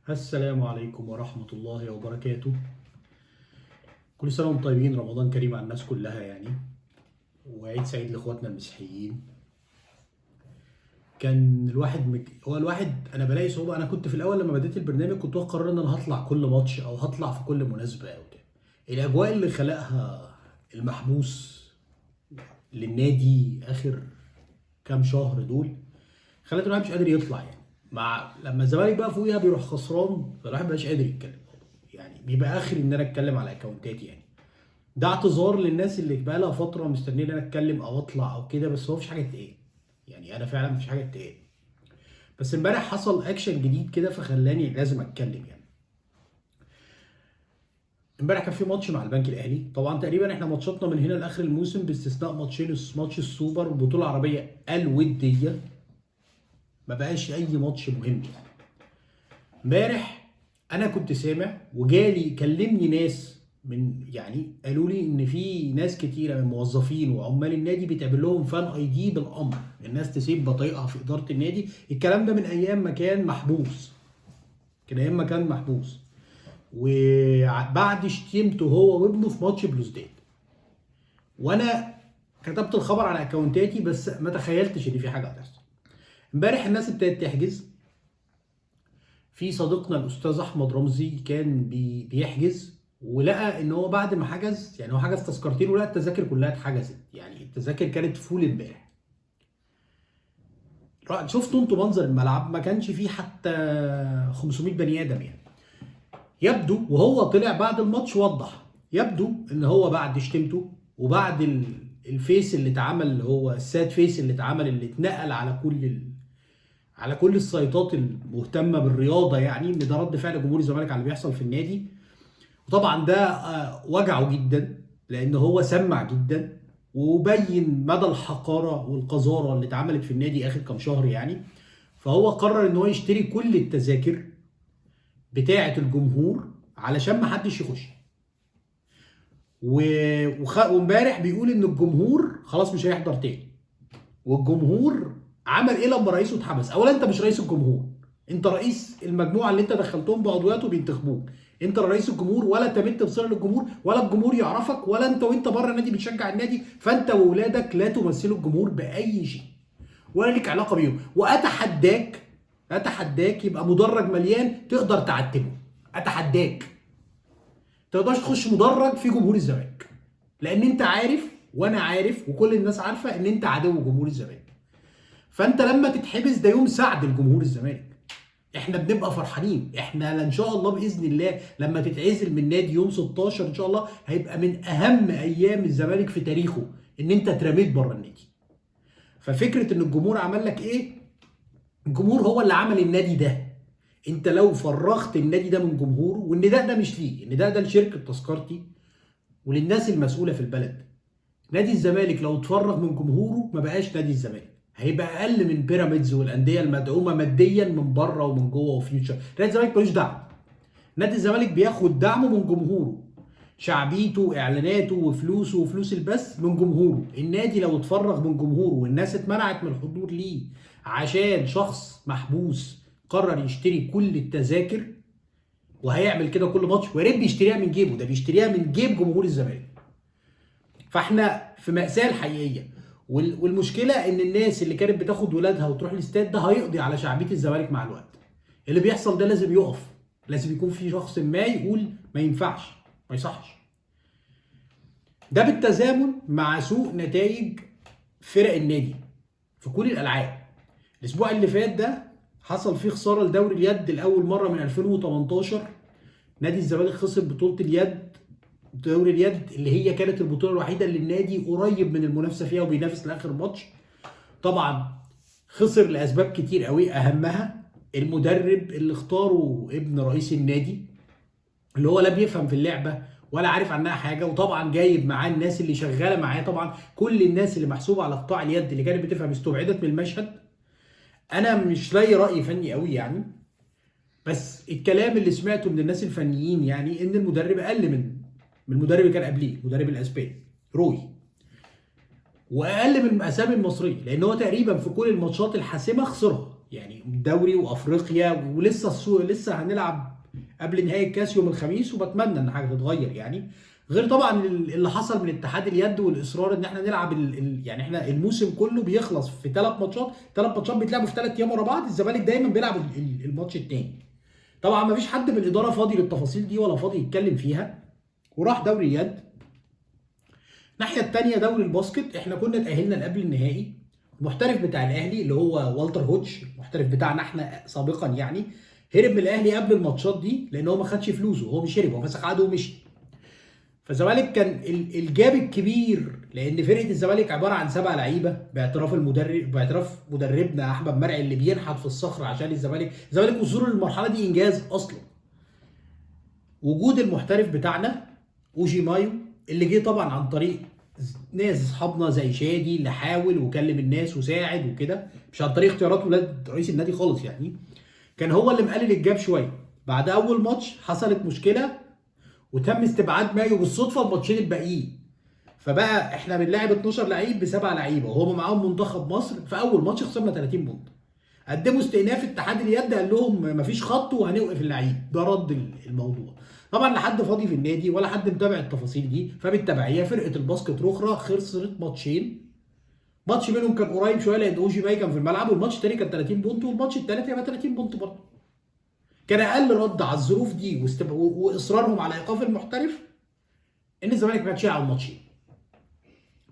السلام عليكم ورحمة الله وبركاته. كل سنة وانتم طيبين، رمضان كريم على الناس كلها يعني، وعيد سعيد لاخواتنا المسيحيين. كان الواحد انا بلاقي صعوبة. انا كنت في الاول لما بديت البرنامج كنت قرر ان انا هطلع كل ماتش او هطلع في كل مناسبة او كده. الاجواء اللي خلقها المحبوس للنادي اخر كام شهر دول خلت الواحد مش قادر يطلع يعني. مع لما الزمالك بقى فوقيها بيروح خسران فالواحد مبقاش قادر يتكلم، يعني بيبقى اخري ان انا اتكلم على اكونتاتي يعني. ده اعتذار للناس اللي بقى لها فتره مستنيه ان انا اتكلم او اطلع او كده، بس هو مفيش حاجه تتقال. يعني انا فعلا مفيش حاجه تتقال. بس امبارح حصل اكشن جديد كده فخلاني لازم اتكلم يعني. امبارح كان في ماتش مع البنك الاهلي. طبعا تقريبا احنا ماتشاتنا من هنا لاخر الموسم باستثناء ماتشين، ماتش السوبر والبطوله العربيه الوديه، ما بقاش اي ماتش مهم يعني. امبارح انا كنت سامع وجالي كلمني ناس من يعني قالوا لي ان في ناس كتيره من موظفين وعمال النادي بيتعمل لهم فان اي دي بالامر، الناس تسيب بطايقها في اداره النادي. الكلام ده من ايام ما كان محبوس، كان ايام ما كان محبوس، وبعد شتيمته هو وابنه في ماتش بلوزداد. وانا كتبت الخبر على اكونتاتي بس ما تخيلتش ان في حاجه هتحصل. امبارح الناس ابتدت تحجز. في صديقنا الاستاذ احمد رمزي كان بيحجز ولقى ان هو بعد ما حجز، يعني هو حجز تذكرتين ولقى التذاكر كلها اتحجزت، يعني التذاكر كانت فول امبارح. شفتوا انتوا منظر الملعب، ما كانش فيه حتى 500 بني ادم يعني. يبدو وهو طلع بعد الماتش وضح، يبدو ان هو بعد شتمته وبعد الفيس اللي اتعمل، اللي هو الساد فيس اللي اتعمل، اللي اتنقل على كل السيطات المهتمه بالرياضه، يعني ان ده رد فعل جمهور الزمالك على اللي بيحصل في النادي. وطبعا ده وجعه جدا لان هو سمع جدا وبين مدى الحقاره والقذاره اللي اتعملت في النادي اخر كام شهر يعني. فهو قرر ان هو يشتري كل التذاكر بتاعه الجمهور علشان ما حدش يخش. وامبارح بيقول ان الجمهور خلاص مش هيحضر تاني. والجمهور عمل ايه لما رئيسه اتحبس؟ اولا انت مش رئيس الجمهور، انت رئيس المجموعه اللي انت دخلتهم بعضويات وبينتخبوك. انت رئيس الجمهور، ولا تمت بصله للجمهور، ولا الجمهور يعرفك، ولا انت وانت بره النادي بتشجع النادي، فانت واولادك لا تمثلوا الجمهور باي شيء ولا ليك علاقه بيهم. اتحداك يبقى مدرج مليان تقدر تعتبه. اتحداك تقدرش تخش مدرج في جمهور الزمالك، لان انت عارف وانا عارف وكل الناس عارفه ان انت عدو جمهور الزمالك. فانت لما تتحبس ده يوم سعد لجمهور الزمالك، احنا بنبقى فرحانين. احنا ان شاء الله باذن الله لما تتعزل من النادي يوم 16 ان شاء الله هيبقى من اهم ايام الزمالك في تاريخه ان انت اترميت بره النادي. ففكره ان الجمهور عمل لك ايه؟ الجمهور هو اللي عمل النادي ده. انت لو فرغت النادي ده من جمهوره، والنداء ده مش ليه، النداء ده لشركه تذكرتي وللناس المسؤوله في البلد. نادي الزمالك لو اتفرغ من جمهوره ما بقاش نادي الزمالك، هيبقى اقل من بيراميدز والانديه المدعومه ماديا من بره ومن جوه وفيوتشر. نادي الزمالك ملوش دعم. نادي الزمالك بياخد دعمه من جمهوره، شعبيته اعلاناته وفلوسه وفلوس البث من جمهوره. النادي لو اتفرغ من جمهوره والناس اتمنعت من الحضور ليه عشان شخص محبوس قرر يشتري كل التذاكر، وهيعمل كده كل ماتش، ويا ريت بيشتريها من جيبه، ده بيشتريها من جيب جمهور الزمالك. فاحنا في مأساة الحقيقية. والمشكلة ان الناس اللي كانت بتاخد ولادها وتروح الاستاد ده هيقضي على شعبية الزمالك مع الوقت. اللي بيحصل ده لازم يقف، لازم يكون في شخص ما يقول ما ينفعش، ما يصحش. ده بالتزامن مع سوء نتائج فرق النادي في كل الالعاب. الاسبوع اللي فات ده حصل فيه خسارة لدوري اليد لاول مرة من 2018. نادي الزمالك خسر بطولة اليد، دوري اليد اللي هي كانت البطوله الوحيده اللي النادي قريب من المنافسه فيها وبينافس لاخر ماتش. طبعا خسر لاسباب كتير قوي، اهمها المدرب اللي اختاره ابن رئيس النادي، اللي هو لا بيفهم في اللعبه ولا عارف عنها حاجه. وطبعا جايب معاه الناس اللي شغاله معاه، طبعا كل الناس اللي محسوبه على قطاع اليد اللي كانت بتفهم استبعدت من المشهد. انا مش لاقي راي فني قوي يعني، بس الكلام اللي سمعته من الناس الفنيين يعني ان المدرب اقل من المدرب اللي كان قبليه، المدرب الاسباني روي، واقل من الاسامي المصريه، لان هو تقريبا في كل الماتشات الحاسمه خسرها. يعني دوري وافريقيا ولسه السوق لسه هنلعب قبل نهائي الكاس يوم الخميس، وبتمنى ان حاجه تتغير يعني. غير طبعا اللي حصل من اتحاد اليد والاصرار ان احنا نلعب يعني احنا الموسم كله بيخلص في 3 ماتشات، 3 ماتشات بيتلعبوا في 3 ايام ورا بعض، الزمالك دايما بيلعب الماتش التاني. طبعا ما فيش حد من الاداره فاضي للتفاصيل دي ولا فاضي يتكلم فيها، وراح دوري اليد. الناحيه الثانيه دوري الباسكت، احنا كنا اتاهلنا قبل النهائي. المحترف بتاع الاهلي اللي هو والتر هوتش، المحترف بتاعنا احنا سابقا يعني، هرب من الاهلي قبل الماتشات دي لان هو ما خدش فلوسه، هو مش هرب، هو فسخ عقده ومشي. فالزمالك كان الجاب الكبير، لان فرقه الزمالك عباره عن 7 لعيبه باعتراف المدرب، باعتراف مدربنا احمد مرعي اللي بينحت في الصخر عشان الزمالك وصوله للمرحله دي انجاز اصلا. وجود المحترف بتاعنا اوجي مايو اللي جه طبعا عن طريق ناس اصحابنا زي شادي اللي حاول وكلم الناس وساعد وكده، مش عن طريق اختيارات ولاد رئيس النادي خالص يعني. كان هو اللي مقلل الجاب شويه. بعد اول ماتش حصلت مشكله وتم استبعاد مايو بالصدفه الماتشين الباقيين، فبقى احنا بنلاعب 12 لعيب ب7 لعيبه وهم معاهم منتخب مصر. في اول ماتش خسرنا 30 بونت. قدموا استئناف اتحاد اليد قال لهم مفيش خط وهنوقف اللعيب، ده رد الموضوع. طبعا لا حد فاضي في النادي ولا حد متابع التفاصيل دي، فبالتبعيه فرقه الباسكت رخره خسرت ماتشين. ماتش منهم كان قريب شويه لان اوجي باي كان في الملعب، والماتش الثاني كان 30 بونت، والماتش الثالث هيبقى 30 بونت برضه. كان اقل رد على الظروف دي واصرارهم على ايقاف المحترف ان الزمالك ما كانش يلعب الماتشين.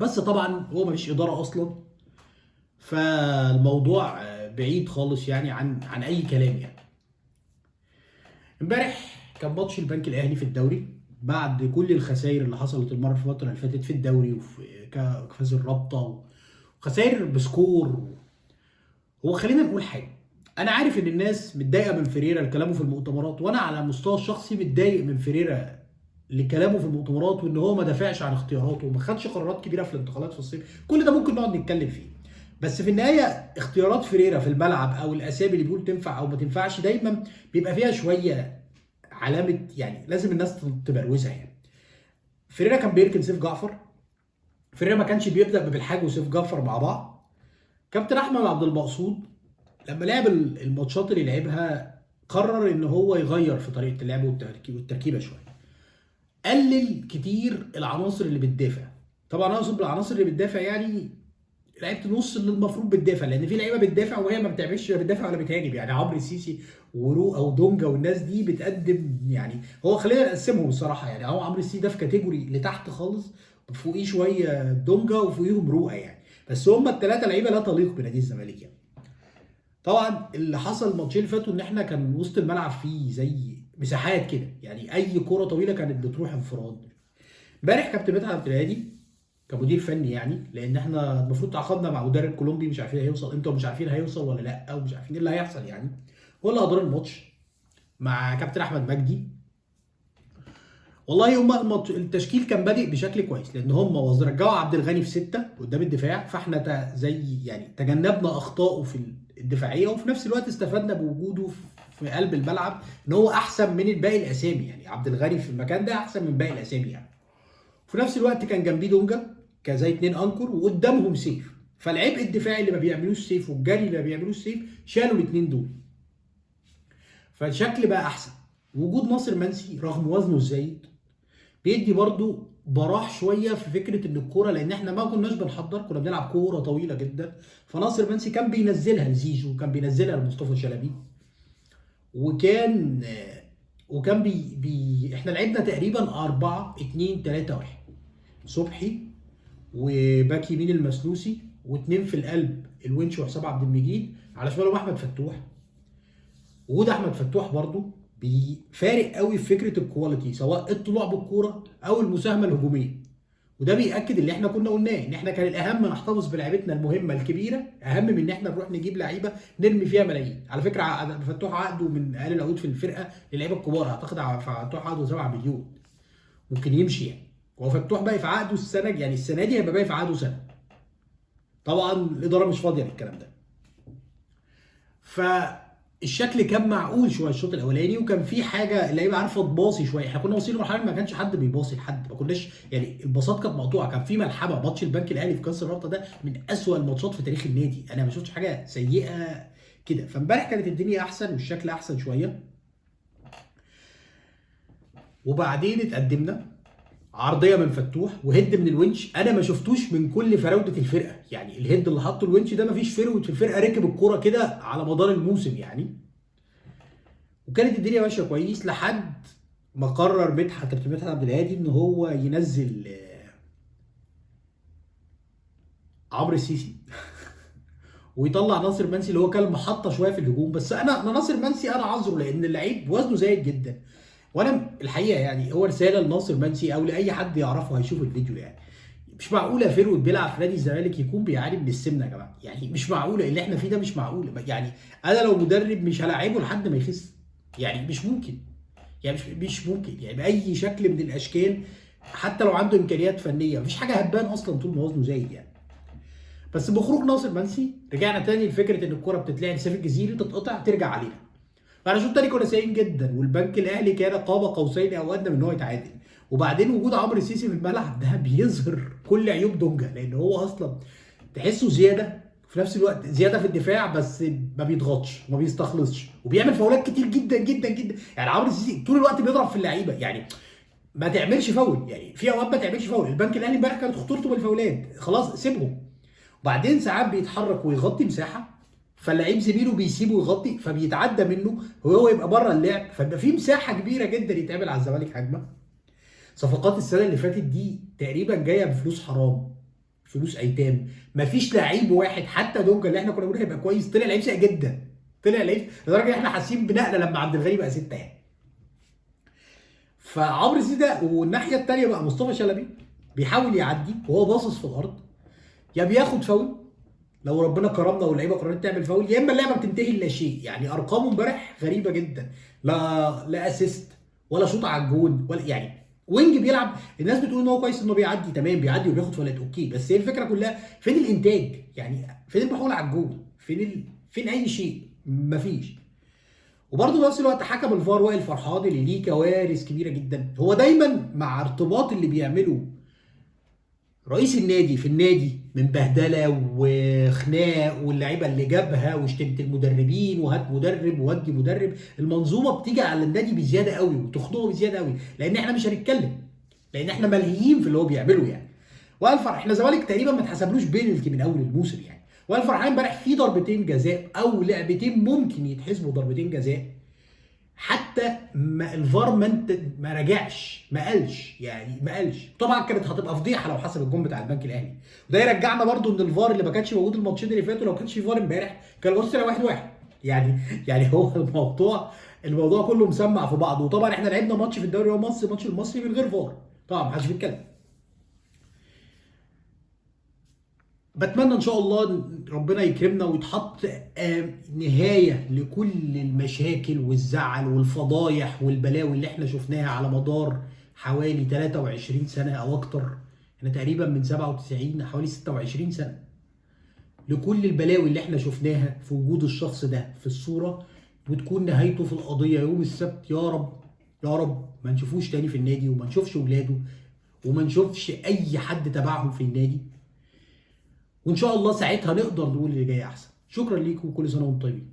بس طبعا هو مفيش اداره اصلا، فالموضوع بعيد خالص يعني عن اي كلام يعني. امبارح كان ماتش البنك الاهلي في الدوري بعد كل الخسائر اللي حصلت الفتره اللي فاتت في الدوري وفي كاس الرابطه وخسائر بسكور. هو خلينا نقول حاجه، انا عارف ان الناس متضايقه من فيريرا لكلامه في المؤتمرات، وانا على المستوى الشخصي متضايق من فيريرا لكلامه في المؤتمرات، وان هو ما دافعش عن اختياراته وما خدش قرارات كبيره في الانتقالات في الصيف. كل ده ممكن نقعد نتكلم فيه، بس في النهايه اختيارات فيريرا في الملعب او الاسامي اللي بيقول تنفع او ما تنفعش دايما بيبقى فيها شويه علامه، يعني لازم الناس تبروزها يعني. فيريرا كان بيركن سيف جعفر، فيريرا ما كانش بيبدا بالحاج وسيف جعفر مع بعض. كابتن احمد عبد المقصود لما لعب الماتشات اللي لعبها قرر ان هو يغير في طريقه اللعب والتركيبه شويه. قلل كتير العناصر اللي بتدافع. طبعا اقصد بالعناصر اللي بتدافع يعني لعيبه النص اللي المفروض بتدافع، لان في لعيبه بتدافع وهي ما بتعملش لا بتدافع ولا بتهاجم، يعني عمرو السيسي وروق او دونجا والناس دي بتقدم يعني. هو خلينا نقسمهم الصراحه يعني، هو عمرو السيسي ده في كاتيجوري لتحت خالص، فوقيه شويه دونجا وفوقيهم روقه يعني، بس هم ال3 لعيبه لا تليق بنادي الزمالك يعني. طبعا اللي حصل الماتشين اللي فاتوا ان احنا كان وسط الملعب فيه زي مساحات كده، يعني اي كره طويله كانت بتروح انفراد. امبارح كابتن مدحت عبد الهادي كمدير فني يعني، لان احنا المفروض تعاقدنا مع مدرب كولومبي مش عارفين هيوصل امتى ومش عارفين هيوصل ولا لا او مش عارفين ايه اللي هيحصل يعني. هو اللي ادار الماتش مع كابتن احمد مجدي. والله هم التشكيل كان بادئ بشكل كويس، لان هم رجعوا عبد الغني في 6 قدام الدفاع، فاحنا زي يعني تجنبنا اخطائه في الدفاعيه، وفي نفس الوقت استفدنا بوجوده في قلب الملعب ان هو احسن من الباقي الاسامي، يعني عبد الغني في المكان ده احسن من باقي الاسامي يعني. في نفس الوقت كان جنبيه دونجا كزي 2 انكر وقدامهم سيف، فالعبء الدفاعي اللي ما بيعملوش سيف والجري اللي ما بيعملوش سيف شالوا الاثنين دول، فالشكل بقى احسن. وجود ناصر منسي رغم وزنه الزايد بيدي برضو براح شويه في فكره ان الكوره، لان احنا ما كناش بنحضر، كنا بنلعب كوره طويله جدا، فناصر منسي كان بينزلها لزيزو، كان بينزلها لمصطفى شلبي، وكان احنا لعبنا تقريبا 4-2-3-1، صبحي وباك يمين المسلوسي واثنين في القلب الونش وحسام عبد المجيد، على شمالهم احمد فتوح. وجود احمد فتوح برضو بيفارق قوي في فكره الكواليتي، سواء الطلوع بالكوره او المساهمه الهجوميه، وده بياكد اللي احنا كنا قلناه ان احنا كان الاهم نحتفظ بلعيبتنا المهمه الكبيره اهم من ان احنا نروح نجيب لعيبه نرمي فيها ملايين. على فكره فتوح عقده من اقل العقود في الفرقه للعيبه الكبار، اعتقد فتوح عقده 7 مليون ممكن يمشي يعني. هو فتوح باقي في عقده السنه، يعني السنه دي هيبقى باقي في عقده سنه. طبعا الاداره مش فاضيه للكلام ده. فالشكل كان معقول شويه الشوط الاولاني، وكان في حاجه اللعيبه عارفه تباصي شويه. احنا كنا واصلين لمرحله ما كانش حد بيباصي لحد، ما كناش يعني الباصات كانت مقطوعه، كان في ملحمه. ماتش البنك الاهلي في كاس الرابطه ده من اسوأ الماتشات في تاريخ النادي، انا ما شفتش حاجه سيئه كده. فامبارح كانت الدنيا احسن والشكل احسن شويه. وبعدين اتقدمنا عرضيه من فتوح وهيد من الونش، انا ما شفتوش من كل فراوده الفرقه. يعني الهيد اللي حطه الونش ده ما فيش فروت في الفرقه ركب الكوره كده على مدار الموسم يعني. وكانت الدنيا ماشيه كويس لحد ما قرر كابتن مدحت عبد الهادي ان هو ينزل عمرو السيسي ويطلع ناصر منسي اللي هو كان محطه شويه في الهجوم. بس انا ناصر منسي انا عذره لان اللعيب وزنه زايد جدا. وانا الحقيقه يعني هو رساله لناصر منسي او لاي حد يعرفه هيشوف الفيديو يعني. مش معقوله فيرود بيلعب في نادي الزمالك يكون بيعاني من السمنه يا جماعه. يعني مش معقوله اللي احنا فيه ده، مش معقوله. يعني انا لو مدرب مش هلاعبه لحد ما يخس. يعني مش ممكن. يعني مش ممكن يعني باي شكل من الاشكال. حتى لو عنده امكانيات فنيه مفيش حاجه هتبان اصلا طول ما وزنه زايد يعني. بس بخروج ناصر منسي رجعنا تاني لفكره ان الكره بتتلعب سيف الجزيري تتقطع ترجع علينا. فانا شوط تاني كنا سيئين جدا والبنك الاهلي كان قاب قوسين او ادنى من ان هو يتعادل. وبعدين وجود عمرو السيسي في الملعب ده بيظهر كل عيوب دونجا لان هو اصلا تحسه زياده في نفس الوقت زياده في الدفاع بس ما بيضغطش وما بيستخلصش وبيعمل فاولات كتير جدا جدا جدا. يعني عمرو السيسي طول الوقت بيضرب في اللعيبه. يعني ما تعملش فاول. يعني في اوقات ما تعملش فاول. البنك الاهلي امبارح كانت خطورته بالفاولات خلاص سيبهم. وبعدين ساعات بيتحرك ويغطي مساحه فاللعيب زميله بيسيبه يغطي فبيتعدى منه وهو يبقى بره اللعب فيبقى في مساحه كبيره جدا يتعمل على الزمالك هجمه. صفقات السنه اللي فاتت دي تقريبا جايه بفلوس حرام، فلوس ايتام. مفيش لعيب واحد حتى دونجا اللي احنا كنا بنقول هيبقى كويس طلع لعيب سيء جدا. طلع لعيب لدرجه ان احنا حاسين بنقله لما عبد الغني بقى 6 يعني. فعمرو السيسي ده والناحيه الثانيه بقى مصطفى شلبي بيحاول يعدي وهو باصص في الارض. يا بياخد فاول لو ربنا كرمنا واللعيبه قررت تعمل فاول يا اما اللعبه بتنتهي لا شيء. يعني ارقامه امبارح غريبه جدا. لا اسيست ولا شوط على الجون ولا يعني وينج بيلعب. الناس بتقول ان هو كويس انه بيعدي تمام بيعدي وبياخد فاولات اوكي. بس هي الفكره كلها فين الانتاج؟ يعني فين المحاول على الجون؟ فين اي شيء؟ مفيش. وبرضه في نفس الوقت حكم الفار وائل فرحان اللي ليه كوارث كبيره جدا. هو دايما مع ارتباط اللي بيعمله رئيس النادي في النادي من بهدله وخناق واللعيبه اللي جابها وشتمت المدربين وهات مدرب وودي مدرب. المنظومه بتيجي على النادي بزياده قوي وتخنقه بزياده قوي لان احنا مش هنتكلم لان احنا ملهيين في اللي هو بيعمله يعني. وائل فرح احنا زمالك تقريبا ما اتحسبلوش بينالتي من اول الموسم يعني. وائل فرحان امبارح في ضربتين جزاء او لعبتين ممكن يتحسبوا ضربتين جزاء حتى ما الفار ما راجعش ما قالش. يعني ما قالش. طبعا كانت هتبقى فضيحه لو حسب الجون بتاع البنك الاهلي. وده يرجعنا برضو ان الفار اللي ما كانش موجود الماتشين اللي فاتوا لو كانش في فار امبارح كان الماتش طلع 1-1 يعني هو الموضوع كله مسمع في بعضه. وطبعا احنا لعبنا ماتش في الدوري المصري ماتش المصري من غير فار طبعا ما حدش بيتكلم. بتمنى ان شاء الله ربنا يكرمنا ويتحط نهايه لكل المشاكل والزعل والفضايح والبلاوي اللي احنا شفناها على مدار حوالي 23 سنه او اكتر. احنا تقريبا من 97 حوالي 26 سنه. لكل البلاوي اللي احنا شفناها في وجود الشخص ده في الصوره وتكون نهايته في القضيه يوم السبت. يا رب يا رب ما نشوفوش تاني في النادي وما نشوفش ولاده وما نشوفش اي حد تبعهم في النادي. وان شاء الله ساعتها نقدر نقول اللي جاي احسن. شكرا ليكم وكل سنه وانتم طيبين.